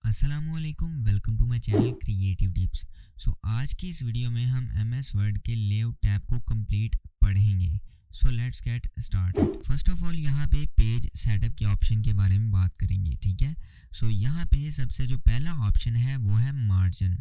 असलकुम, welcome to my channel creative tips. आज की इस वीडियो में हम एमएस वर्ड के लेआउट टैब को कंप्लीट पढ़ेंगे। Let's get started. First of all यहाँ पे पेज सेटअप के ऑप्शन के बारे में बात करेंगे, ठीक है। यहाँ पे सबसे जो पहला ऑप्शन है वो है मार्जिन।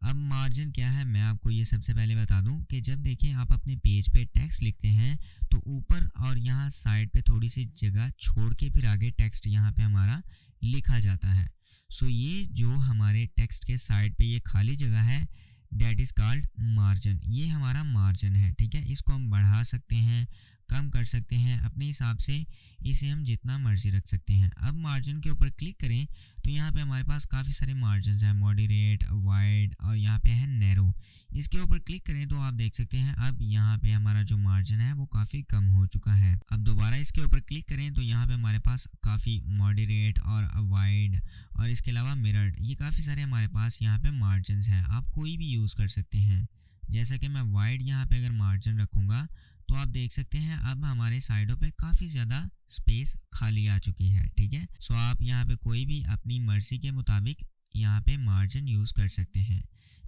अब मार्जिन क्या है, मैं आपको ये सबसे पहले बता दूं कि जब देखें आप अपने पेज पे टेक्स्ट लिखते हैं तो ऊपर और यहाँ साइड पे थोड़ी सी जगह छोड़ के फिर आगे टेक्स्ट यहाँ पे हमारा लिखा जाता है। ये जो हमारे टेक्स्ट के साइड पे ये खाली जगह है, दैट इज़ कॉल्ड मार्जिन। ये हमारा मार्जिन है, ठीक है। इसको हम बढ़ा सकते हैं, कम कर सकते हैं अपने हिसाब से, इसे हम जितना मर्जी रख सकते हैं। अब मार्जिन के ऊपर क्लिक करें तो यहाँ पे हमारे पास काफ़ी सारे मार्जिन हैं, मॉडरेट, वाइड और यहाँ पे है नैरो। इसके ऊपर क्लिक करें तो आप देख सकते हैं अब यहाँ पे हमारा जो मार्जिन है वो काफ़ी कम हो चुका है। अब दोबारा इसके ऊपर क्लिक करें तो यहाँ पे हमारे पास काफ़ी मॉडरेट और वाइड और इसके अलावा मिरर्ड, ये काफ़ी सारे हमारे पास यहाँ पे मार्जिन हैं। आप कोई भी यूज़ कर सकते हैं। जैसा कि मैं वाइड यहाँ पे अगर मार्जिन रखूँगा तो आप देख सकते हैं अब हमारे साइडों पे काफ़ी ज़्यादा स्पेस खाली आ चुकी है, ठीक है। आप यहाँ पे कोई भी अपनी मर्जी के मुताबिक यहाँ पे मार्जिन यूज़ कर सकते हैं।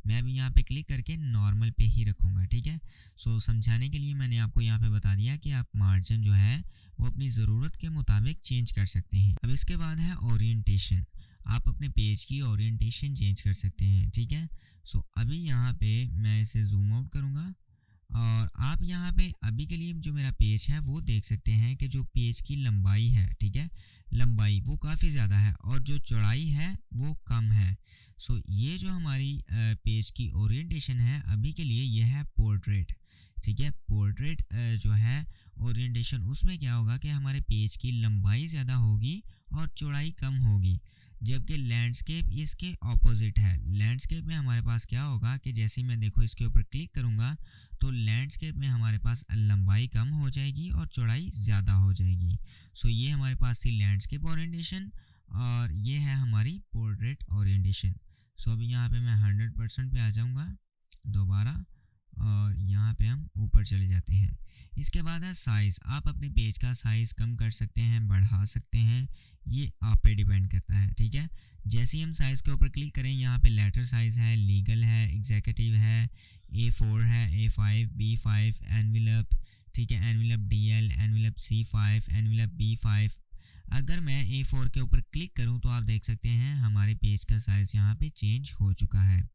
मैं अभी यहाँ पे क्लिक करके नॉर्मल पे ही रखूँगा, ठीक है। समझाने के लिए मैंने आपको यहाँ पे बता दिया कि आप मार्जिन जो है वो अपनी ज़रूरत के मुताबिक चेंज कर सकते हैं। अब इसके बाद है ओरिएंटेशन। आप अपने पेज की ओरिएंटेशन चेंज कर सकते हैं, ठीक है। अभी यहाँ पे मैं इसे जूम आउट करूँगा और आप यहाँ पे अभी के लिए जो मेरा पेज है वो देख सकते हैं कि जो पेज की लंबाई है, ठीक है, लंबाई वो काफ़ी ज़्यादा है और जो चौड़ाई है वो कम है। ये जो हमारी पेज की ओरिएंटेशन है अभी के लिए ये है पोर्ट्रेट, ठीक है। पोर्ट्रेट जो है ओरिएंटेशन, उसमें क्या होगा कि हमारे पेज की लंबाई ज़्यादा होगी और चौड़ाई कम होगी। जबकि लैंडस्केप इसके ऑपोजिट है। लैंडस्केप में हमारे पास क्या होगा कि जैसे मैं देखो इसके ऊपर क्लिक करूँगा तो लैंडस्केप में हमारे पास लंबाई कम हो जाएगी और चौड़ाई ज़्यादा हो जाएगी। ये हमारे पास थी लैंडस्केप ओरिएंटेशन और ये है हमारी पोर्ट्रेट ओरिएंटेशन। अभी यहाँ पे मैं 100% पे आ जाऊँगा दोबारा और यहाँ पे हम ऊपर चले जाते हैं। इसके बाद है साइज़। आप अपने पेज का साइज़ कम कर सकते हैं, बढ़ा सकते हैं, ये आप पे डिपेंड करता है, ठीक है। जैसे ही हम साइज़ के ऊपर क्लिक करें यहाँ पे लेटर साइज़ है, लीगल है, एग्जीक्यूटिव है, A4 है, A5, B5, एनवेलप, ठीक है, envelope DL, envelope C5, envelope B5। अगर मैं A4 के ऊपर क्लिक करूँ तो आप देख सकते हैं हमारे पेज का साइज़ यहाँ पे चेंज हो चुका है।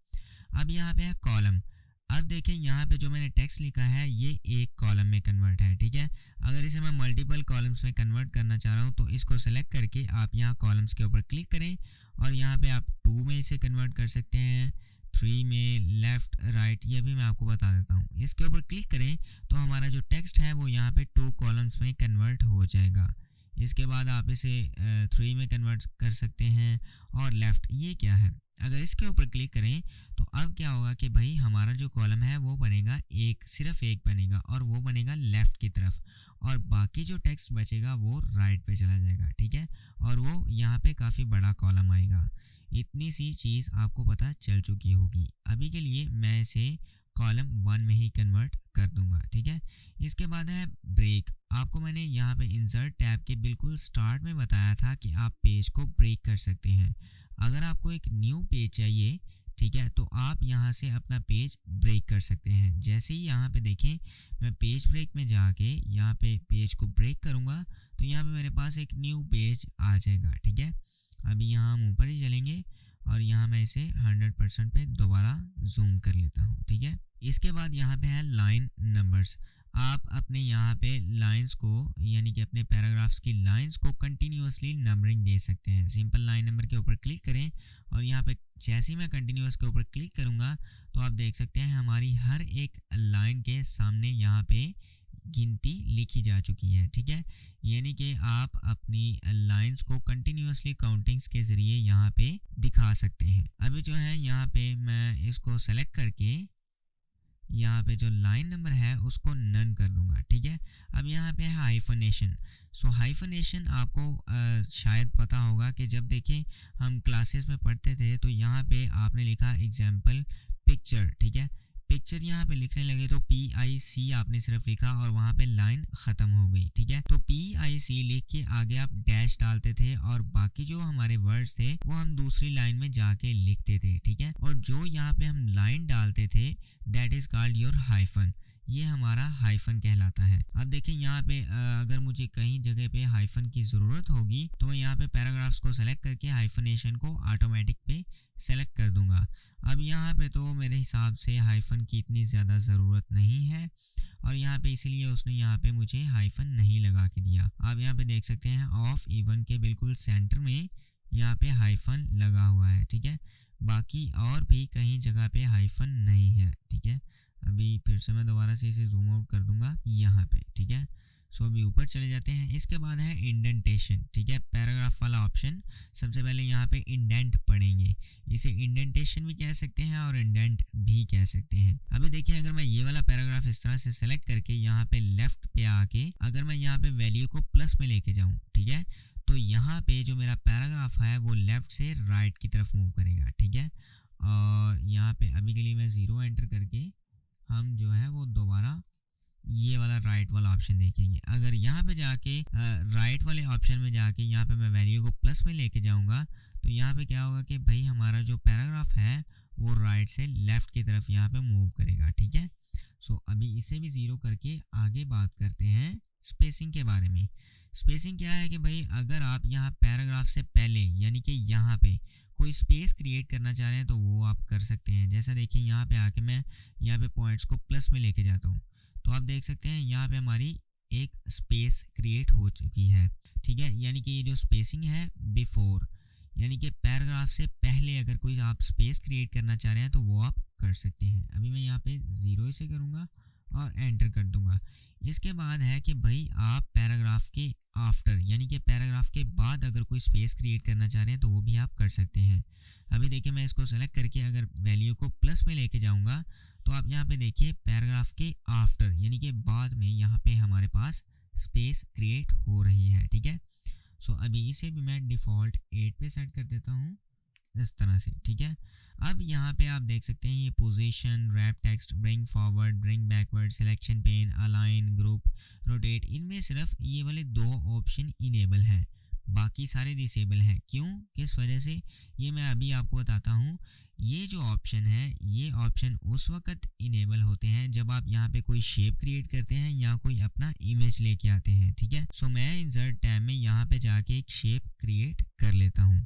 अब यहाँ पे है कॉलम। अब देखें यहाँ पे जो मैंने टेक्स्ट लिखा है ये एक कॉलम में कन्वर्ट है, ठीक है। अगर इसे मैं मल्टीपल कॉलम्स में कन्वर्ट करना चाह रहा हूँ तो इसको सेलेक्ट करके आप यहाँ कॉलम्स के ऊपर क्लिक करें और यहाँ पे आप 2 में इसे कन्वर्ट कर सकते हैं, 3 में, लेफ़्ट, राइट, ये भी मैं आपको बता देता हूँ। इसके ऊपर क्लिक करें तो हमारा जो टेक्स्ट है वो यहाँ पे 2 कॉलम्स में कन्वर्ट हो जाएगा। इसके बाद आप इसे 3 में कन्वर्ट कर सकते हैं और लेफ़्ट, ये क्या है, अगर इसके ऊपर क्लिक करें तो अब क्या होगा कि भाई हमारा जो कॉलम है वो बनेगा एक, सिर्फ एक बनेगा और वो बनेगा लेफ़्ट की तरफ और बाकी जो टेक्स्ट बचेगा वो राइट पे चला जाएगा, ठीक है। और वो यहाँ पे काफ़ी बड़ा कॉलम आएगा। इतनी सी चीज़ आपको पता चल चुकी होगी। अभी के लिए मैं इसे कॉलम 1 में ही कन्वर्ट कर दूंगा, ठीक है। इसके बाद है ब्रेक। आपको मैंने यहाँ पे इंसर्ट टैब के बिल्कुल स्टार्ट में बताया था कि आप पेज को ब्रेक कर सकते हैं। अगर आपको एक न्यू पेज चाहिए, ठीक है, तो आप यहाँ से अपना पेज ब्रेक कर सकते हैं। जैसे ही यहाँ पे देखें मैं पेज ब्रेक में जाके यहाँ पे पेज को ब्रेक करूँगा तो यहाँ पे मेरे पास एक न्यू पेज आ जाएगा, ठीक है। अभी यहाँ हम ऊपर ही चलेंगे और यहाँ मैं इसे 100% पे दोबारा जूम कर लेता हूँ, ठीक है। इसके बाद यहाँ पे है लाइन नंबर्स। आप अपने यहाँ पे लाइंस को, यानी कि अपने पैराग्राफ्स की लाइंस को कंटिन्यूअसली नंबरिंग दे सकते हैं। सिंपल लाइन नंबर के ऊपर क्लिक करें और यहाँ पे जैसे ही मैं कंटिन्यूअस के ऊपर क्लिक करूँगा तो आप देख सकते हैं हमारी हर एक लाइन के सामने यहाँ पे गिनती लिखी जा चुकी है, ठीक है। यानी कि आप अपनी लाइंस को कंटिन्यूअसली काउंटिंग्स के ज़रिए यहाँ पे दिखा सकते हैं। अभी जो है यहाँ पे मैं इसको सेलेक्ट करके यहाँ पे जो लाइन नंबर है उसको नन कर दूंगा, ठीक है। अब यहाँ पे है हाइफनेशन। हाइफनेशन आपको शायद पता होगा कि जब देखें हम क्लासेस में पढ़ते थे तो यहाँ पे आपने लिखा एग्जाम्पल पिक्चर, ठीक है। पिक्चर यहाँ पे लिखने लगे तो PIC आपने सिर्फ लिखा और वहाँ पे लाइन ख़त्म हो गई, ठीक है। तो PIC लिख के आगे आप डैश डालते थे और बाकी जो हमारे वर्ड्स थे वो हम दूसरी लाइन में जाके लिखते थे, ठीक है। और जो यहाँ पे हम लाइन डालते थे that is called your hyphen, ये हमारा हाइफन कहलाता है। अब देखिए यहाँ पे अगर मुझे कहीं जगह पे हाइफन की ज़रूरत होगी तो मैं यहाँ पे पैराग्राफ्स को सेलेक्ट करके हाइफनेशन को ऑटोमेटिक पे सेलेक्ट कर दूंगा। अब यहाँ पे तो मेरे हिसाब से हाइफन की इतनी ज़्यादा ज़रूरत नहीं है और यहाँ पे इसीलिए उसने यहाँ पे मुझे हाइफन नहीं लगा के दिया। आप यहाँ पे देख सकते हैं ऑफ इवन के बिल्कुल सेंटर में यहाँ पे हाइफन लगा हुआ है, ठीक है। बाकी और भी कहीं जगह पे हाइफन नहीं है, ठीक है। अभी फिर से मैं दोबारा से इसे जूम आउट कर दूंगा यहाँ पे, ठीक है। सो अभी ऊपर चले जाते हैं। इसके बाद है इंडेंटेशन, ठीक है, पैराग्राफ वाला ऑप्शन। सबसे पहले यहाँ पे इंडेंट पढ़ेंगे, इसे इंडेंटेशन भी कह सकते हैं और इंडेंट भी कह सकते हैं। अभी देखिए अगर मैं ये वाला पैराग्राफ इस तरह से सेलेक्ट करके यहाँ पे लेफ्ट पे आके अगर मैं यहाँ पे वैल्यू को प्लस में लेके जाऊँ, ठीक है, तो यहाँ पे जो मेरा पैराग्राफ है वो लेफ्ट से राइट की तरफ मूव करेगा, ठीक है। और यहाँ पे अभी के लिए मैं 0 एंटर करके हम जो है वो दोबारा ये वाला राइट वाला ऑप्शन देखेंगे। अगर यहाँ पे जाके राइट वाले ऑप्शन में जाके यहाँ पे मैं वैल्यू को प्लस में लेके जाऊँगा तो यहाँ पे क्या होगा कि भाई हमारा जो पैराग्राफ है वो राइट से लेफ्ट की तरफ यहाँ पे मूव करेगा, ठीक है। सो अभी इसे भी 0 करके आगे बात करते हैं स्पेसिंग के बारे में। स्पेसिंग क्या है कि भाई अगर आप यहाँ पैराग्राफ से पहले यानी कि यहाँ पे कोई स्पेस क्रिएट करना चाह रहे हैं तो वो आप कर सकते हैं। जैसा देखिए यहाँ पे आके मैं यहाँ पे पॉइंट्स को प्लस में लेके जाता हूँ तो आप देख सकते हैं यहाँ पे हमारी एक स्पेस क्रिएट हो चुकी है, ठीक है। यानी कि ये जो स्पेसिंग है बिफोर यानी कि पैराग्राफ से पहले अगर कोई आप स्पेस क्रिएट करना चाह रहे हैं तो वो आप कर सकते हैं। अभी मैं यहाँ पे 0 से करूँगा और एंटर कर दूंगा। इसके बाद है कि भाई आप पैराग्राफ के आफ्टर यानी कि पैराग्राफ के बाद अगर कोई स्पेस क्रिएट करना चाह रहे हैं तो वो भी आप कर सकते हैं। अभी देखिए मैं इसको सेलेक्ट करके अगर वैल्यू को प्लस में लेके जाऊंगा तो आप यहाँ पे देखिए पैराग्राफ के आफ्टर यानी कि बाद में यहाँ पे हमारे पास स्पेस क्रिएट हो रही है, ठीक है। सो अभी इसे भी मैं डिफ़ॉल्ट 8 पे सेट कर देता हूँ इस तरह से, ठीक है। अब यहाँ पे आप देख सकते हैं ये position, wrap text, bring forward, bring backward, selection pen, align, group, rotate, इनमें सिर्फ ये वाले 2 ऑप्शन इनेबल हैं, बाकी सारे डिसेबल हैं। क्यों, किस वजह से, ये मैं अभी आपको बताता हूँ। ये जो ऑप्शन है ये ऑप्शन उस वक्त इनेबल होते हैं जब आप यहाँ पे कोई शेप क्रिएट करते हैं या कोई अपना इमेज लेके आते हैं, ठीक है। सो मैं इंसर्ट टैब में यहाँ पे जाके एक शेप क्रिएट कर लेता हूँ।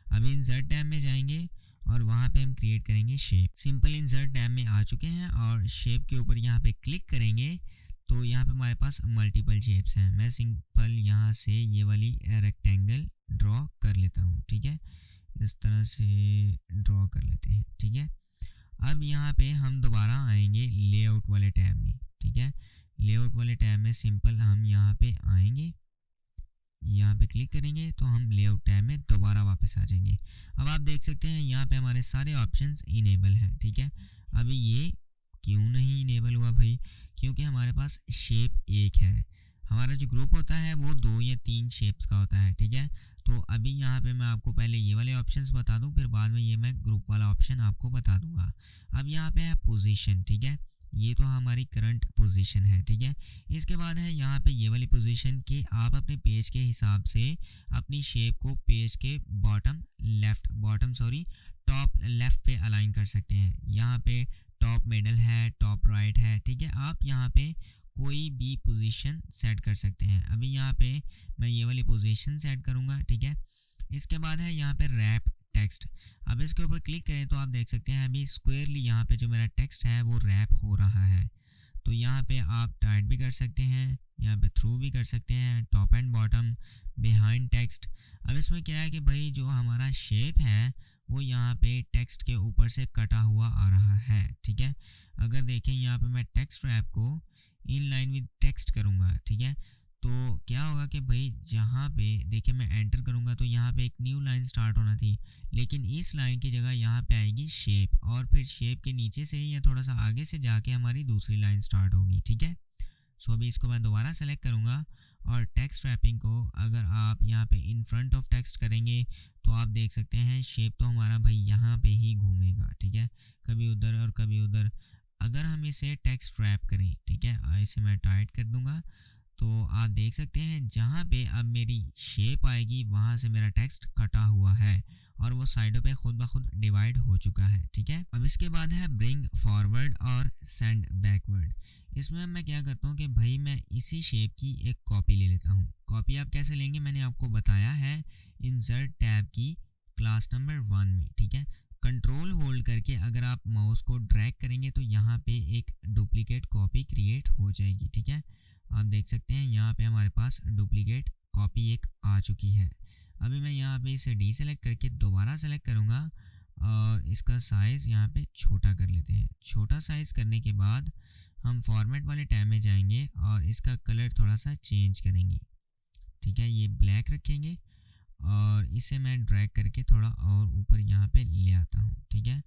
अभी इंसर्ट टैब में जाएंगे और वहाँ पे हम क्रिएट करेंगे शेप। सिंपल इंसर्ट टैब में आ चुके हैं और शेप के ऊपर यहाँ पे क्लिक करेंगे तो यहाँ पे हमारे पास मल्टीपल शेप्स हैं। मैं सिंपल यहाँ से ये वाली रेक्टेंगल ड्रॉ कर लेता हूँ, ठीक है, इस तरह से ड्रॉ कर लेते हैं, ठीक है। अब यहाँ पे हम दोबारा आएंगे लेआउट वाले टैब में, ठीक है। लेआउट वाले टैब में सिंपल हम यहाँ पे आएंगे, यहाँ पे क्लिक करेंगे तो हम लेआउट टैब में दोबारा वापस आ जाएंगे। अब आप देख सकते हैं यहाँ पे हमारे सारे ऑप्शंस इनेबल हैं, ठीक है। अभी ये क्यों नहीं इनेबल हुआ भाई, क्योंकि हमारे पास शेप एक है। हमारा जो ग्रुप होता है वो 2 या 3 शेप्स का होता है, ठीक है। तो अभी यहाँ पे मैं आपको पहले ये वाले ऑप्शंस बता दूँ, फिर बाद में ये मैं ग्रुप वाला ऑप्शन आपको बता दूंगा। अब यहाँ पे है पोजीशन, ठीक है, ये तो हमारी करंट पोजीशन है, ठीक है। इसके बाद है यहाँ पे ये वाली पोजीशन कि आप अपने पेज के हिसाब से अपनी शेप को पेज के टॉप लेफ्ट पे अलाइन कर सकते हैं। यहाँ पे टॉप मिडल है, टॉप राइट है, ठीक है। आप यहाँ पे कोई भी पोजीशन सेट कर सकते हैं। अभी यहाँ पे मैं ये वाली पोजीशन सेट करूँगा, ठीक है। इसके बाद है यहाँ पे रैप टेक्स्ट। अब इसके ऊपर क्लिक करें तो आप देख सकते हैं अभी स्क्वायरली यहाँ पे जो मेरा टेक्स्ट है वो रैप हो रहा है। तो यहाँ पे आप टाइट भी कर सकते हैं, यहाँ पे थ्रू भी कर सकते हैं, top and bottom, behind text. अब इसमें क्या है कि भाई जो हमारा शेप है वो यहाँ पे टेक्स्ट के ऊपर से कटा हुआ आ रहा है, ठीक है। अगर देखें यहाँ पे मैं टेक्स्ट रैप को इन लाइन विद टेक्स्ट करूँगा, ठीक है, तो क्या होगा कि भाई जहाँ पे देखिए मैं एंटर करूँगा तो यहाँ पे एक न्यू लाइन स्टार्ट होना थी, लेकिन इस लाइन की जगह यहाँ पे आएगी शेप और फिर शेप के नीचे से या थोड़ा सा आगे से जाके हमारी दूसरी लाइन स्टार्ट होगी, ठीक है। सो अभी इसको मैं दोबारा सेलेक्ट करूँगा और टेक्स्ट रैपिंग को अगर आप यहाँ पे इन फ्रंट ऑफ टेक्स्ट करेंगे तो आप देख सकते हैं शेप तो हमारा भाई यहाँ पे ही घूमेगा, ठीक है, कभी उधर और कभी उधर। अगर हम इसे टेक्स्ट रैप करें, ठीक है, इसे मैं टाइट कर दूंगा, तो आप देख सकते हैं जहाँ पे अब मेरी शेप आएगी वहाँ से मेरा टेक्स्ट कटा हुआ है और वो साइडों पे खुद ब खुद डिवाइड हो चुका है, ठीक है। अब इसके बाद है ब्रिंग फॉरवर्ड और सेंड बैकवर्ड। इसमें मैं क्या करता हूँ कि भाई मैं इसी शेप की एक कॉपी ले लेता हूँ। कॉपी आप कैसे लेंगे मैंने आपको बताया है इंसर्ट टैब की क्लास नंबर 1 में, ठीक है। कंट्रोल होल्ड करके अगर आप माउस को ड्रैग करेंगे तो यहाँ पे एक डुप्लीकेट कॉपी क्रिएट हो जाएगी, ठीक है। आप देख सकते हैं यहाँ पे हमारे पास डुप्लीकेट कॉपी एक आ चुकी है। अभी मैं यहाँ पे इसे डीसेलेक्ट करके दोबारा सेलेक्ट करूँगा और इसका साइज़ यहाँ पे छोटा कर लेते हैं। छोटा साइज़ करने के बाद हम फॉर्मेट वाले टैब में जाएंगे और इसका कलर थोड़ा सा चेंज करेंगे, ठीक है। ये ब्लैक रखेंगे और इसे मैं ड्रैग करके थोड़ा और ऊपर यहाँ पे ले आता हूँ, ठीक है।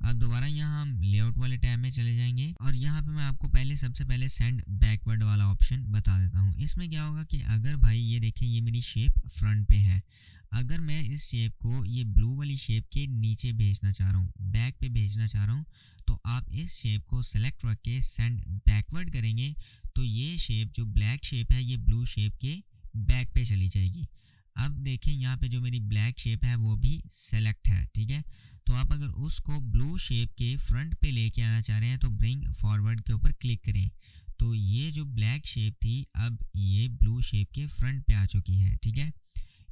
अब दोबारा यहाँ हम लेआउट वाले टैब में चले जाएंगे और यहाँ पे मैं आपको सबसे पहले सेंड बैकवर्ड वाला ऑप्शन बता देता हूँ। इसमें क्या होगा कि अगर भाई ये देखें ये मेरी शेप फ्रंट पे है, अगर मैं इस शेप को ये ब्लू वाली शेप के नीचे भेजना चाह रहा हूँ, बैक पे भेजना चाह रहा हूँ, तो आप इस शेप को सेलेक्ट रख के सेंड बैकवर्ड करेंगे तो ये शेप जो ब्लैक शेप है ये ब्लू शेप के बैक पे चली जाएगी। अब देखें यहाँ पे जो मेरी ब्लैक शेप है वो भी सेलेक्ट है, ठीक है। तो आप अगर उसको ब्लू शेप के फ्रंट पे लेके आना चाह रहे हैं तो ब्रिंग फॉरवर्ड के ऊपर क्लिक करें, तो ये जो ब्लैक शेप थी अब ये ब्लू शेप के फ्रंट पे आ चुकी है, ठीक है।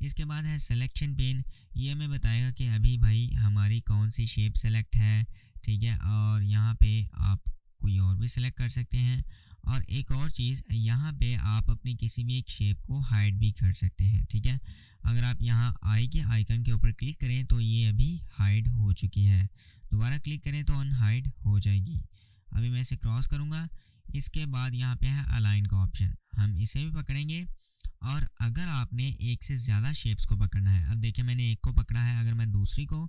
इसके बाद है सिलेक्शन पेन, ये हमें बताएगा कि अभी भाई हमारी कौन सी शेप सेलेक्ट है, ठीक है। और यहाँ पे आप कोई और भी सिलेक्ट कर सकते हैं। और एक और चीज़ यहाँ पे आप अपनी किसी भी एक शेप को हाइड भी कर सकते हैं, ठीक है। अगर आप यहाँ आई के आइकन के ऊपर क्लिक करें तो ये अभी हाइड हो चुकी है, दोबारा क्लिक करें तो अनहाइड हो जाएगी। अभी मैं इसे क्रॉस करूँगा। इसके बाद यहाँ पे है अलाइन का ऑप्शन, हम इसे भी पकड़ेंगे और अगर आपने एक से ज़्यादा शेप्स को पकड़ना है, अब देखिए मैंने एक को पकड़ा है, अगर मैं दूसरी को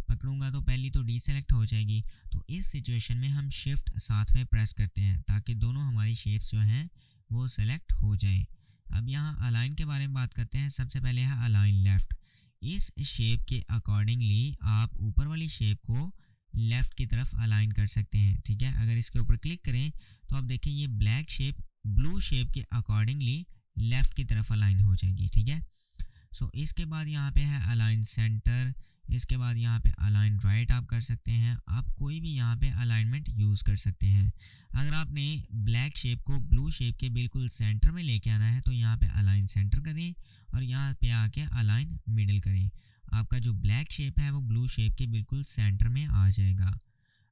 पकड़ूंगा तो पहली तो डीसेलेक्ट हो जाएगी। तो इस सिचुएशन में हम शिफ्ट साथ में प्रेस करते हैं ताकि दोनों हमारी शेप्स जो हैं वो सेलेक्ट हो जाएं। अब यहाँ अलाइन के बारे में बात करते हैं। सबसे पहले है अलाइन लेफ़्ट। इस शेप के अकॉर्डिंगली आप ऊपर वाली शेप को लेफ़्ट की तरफ अलाइन कर सकते हैं, ठीक है। अगर इसके ऊपर क्लिक करें तो आप देखें ये ब्लैक शेप ब्लू शेप के अकॉर्डिंगली लेफ़्ट की तरफ अलाइन हो जाएगी, ठीक है। सो इसके बाद यहाँ पे है अलाइन सेंटर, इसके बाद यहाँ पे अलाइन राइट आप कर सकते हैं। आप कोई भी यहाँ पे अलाइनमेंट यूज़ कर सकते हैं। अगर आपने ब्लैक शेप को ब्लू शेप के बिल्कुल सेंटर में लेके आना है तो यहाँ पे अलाइन सेंटर करें और यहाँ पे आके अलाइन मिडिल करें। आपका जो ब्लैक शेप है वो ब्लू शेप के बिल्कुल सेंटर में आ जाएगा।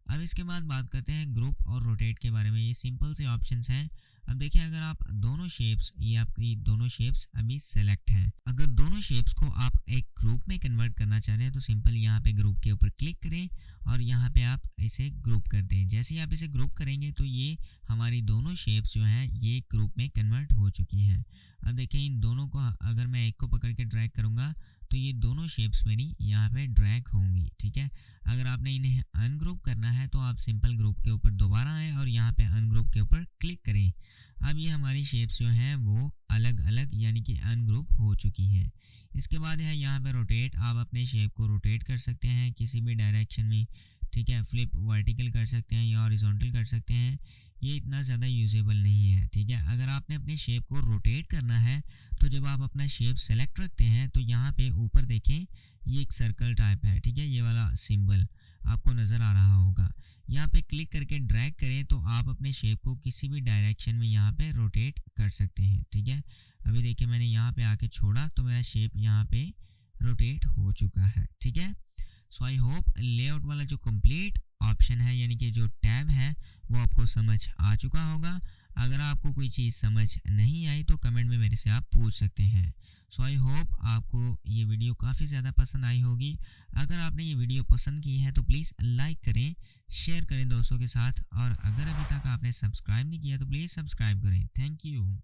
अब इसके बाद बात करते हैं ग्रुप और रोटेट के बारे में। ये सिंपल से ऑप्शंस हैं। अब देखिए अगर आप दोनों शेप्स, ये आपकी दोनों शेप्स अभी सेलेक्ट हैं, अगर दोनों शेप्स को आप एक ग्रुप में कन्वर्ट करना चाह रहे हैं तो सिंपल यहाँ पे ग्रुप के ऊपर क्लिक करें और यहाँ पे आप इसे ग्रुप कर दें। जैसे ही आप इसे ग्रुप करेंगे तो ये हमारी दोनों शेप्स जो हैं ये ग्रुप में कन्वर्ट हो चुकी हैं। अब देखिए इन दोनों को अगर मैं एक को पकड़ के ड्रैग करूँगा तो ये दोनों शेप्स मेरी यहाँ पे ड्रैग होंगी, ठीक है। अगर आपने इन्हें अनग्रुप करना है तो आप सिंपल ग्रुप के ऊपर दोबारा आएँ और यहाँ पे अनग्रुप के ऊपर क्लिक करें। अब ये हमारी शेप्स जो हैं वो अलग अलग यानी कि अनग्रुप हो चुकी हैं। इसके बाद है यहाँ पे रोटेट। आप अपने शेप को रोटेट कर सकते हैं किसी भी डायरेक्शन में, ठीक है। फ्लिप वर्टिकल कर सकते हैं या हॉरिजॉन्टल कर सकते हैं। ये इतना ज़्यादा यूजेबल नहीं है, ठीक है। अगर आपने अपने शेप को रोटेट करना है तो जब आप अपना शेप सेलेक्ट रखते हैं तो यहाँ पे ऊपर देखें ये एक सर्कल टाइप है, ठीक है। ये वाला सिंबल आपको नज़र आ रहा होगा। यहाँ पे क्लिक करके ड्रैग करें तो आप अपने शेप को किसी भी डायरेक्शन में यहाँ पे रोटेट कर सकते हैं, ठीक है। अभी देखिए मैंने यहाँ पे आके छोड़ा तो मेरा शेप यहाँ पे रोटेट हो चुका है, ठीक है। सो आई होप लेआउट वाला जो कंप्लीट ऑप्शन है यानी कि जो टैब है वो आपको समझ आ चुका होगा। अगर आपको कोई चीज़ समझ नहीं आई तो कमेंट में मेरे से आप पूछ सकते हैं। सो आई होप आपको ये वीडियो काफ़ी ज़्यादा पसंद आई होगी। अगर आपने ये वीडियो पसंद की है तो प्लीज़ लाइक करें, शेयर करें दोस्तों के साथ, और अगर अभी तक आपने सब्सक्राइब नहीं किया तो प्लीज़ सब्सक्राइब करें। Thank you.